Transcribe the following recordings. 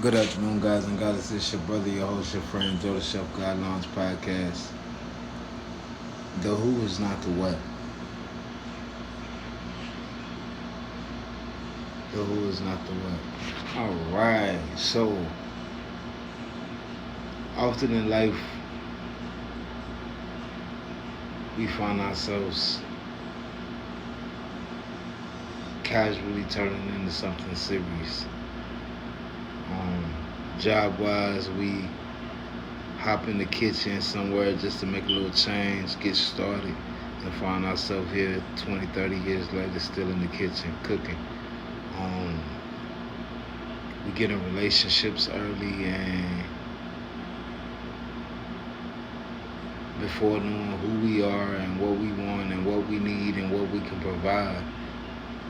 Good afternoon, guys and goddesses. It's your brother, your host, your friend, Joe the Chef God Launch Podcast. The who is not the what. The who is not the what. Alright, so often in life we find ourselves casually turning into something serious. Job wise, we hop in the kitchen somewhere just to make a little change, get started, and find ourselves here 20, 30 years later still in the kitchen cooking. We get in relationships early, and before knowing who we are and what we want and what we need and what we can provide,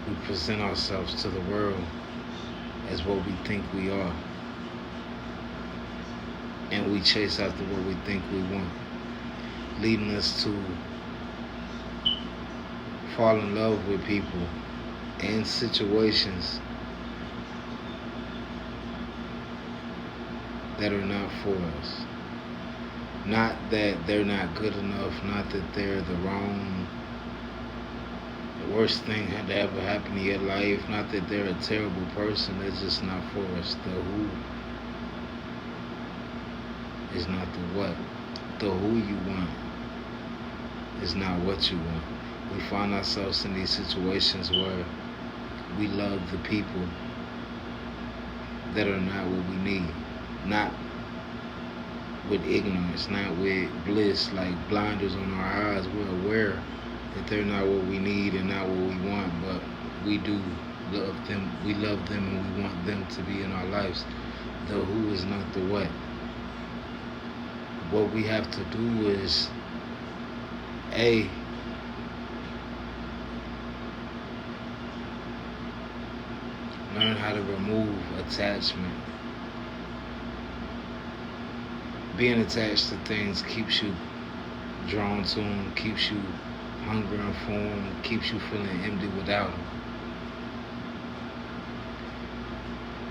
we present ourselves to the world as what we think we are. And we chase after what we think we want, leading us to fall in love with people and situations that are not for us. Not that they're not good enough, not that they're the worst thing had to ever happen to your life, not that they're a terrible person, they're just not for us. The who is not the what. The who you want is not what you want. We find ourselves in these situations where we love the people that are not what we need. Not with ignorance, not with bliss, like blinders on our eyes. We're aware that they're not what we need and not what we want, but we do love them. We love them and we want them to be in our lives. The who is not the what. What we have to do is learn how to remove attachment. Being attached to things keeps you drawn to them, keeps you hungering for them, keeps you feeling empty without them.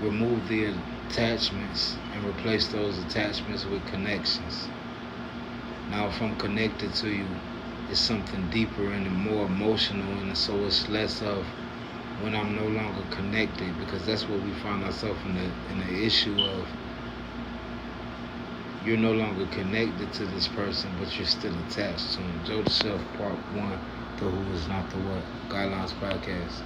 Remove the attachments and replace those attachments with connections. Now, if I'm connected to you, it's something deeper and more emotional, and so it's less of when I'm no longer connected, because that's what we find ourselves in the issue of. You're no longer connected to this person, but you're still attached to him. Joe the Chef, Part 1, The Who is Not the What, Guidelines Podcast.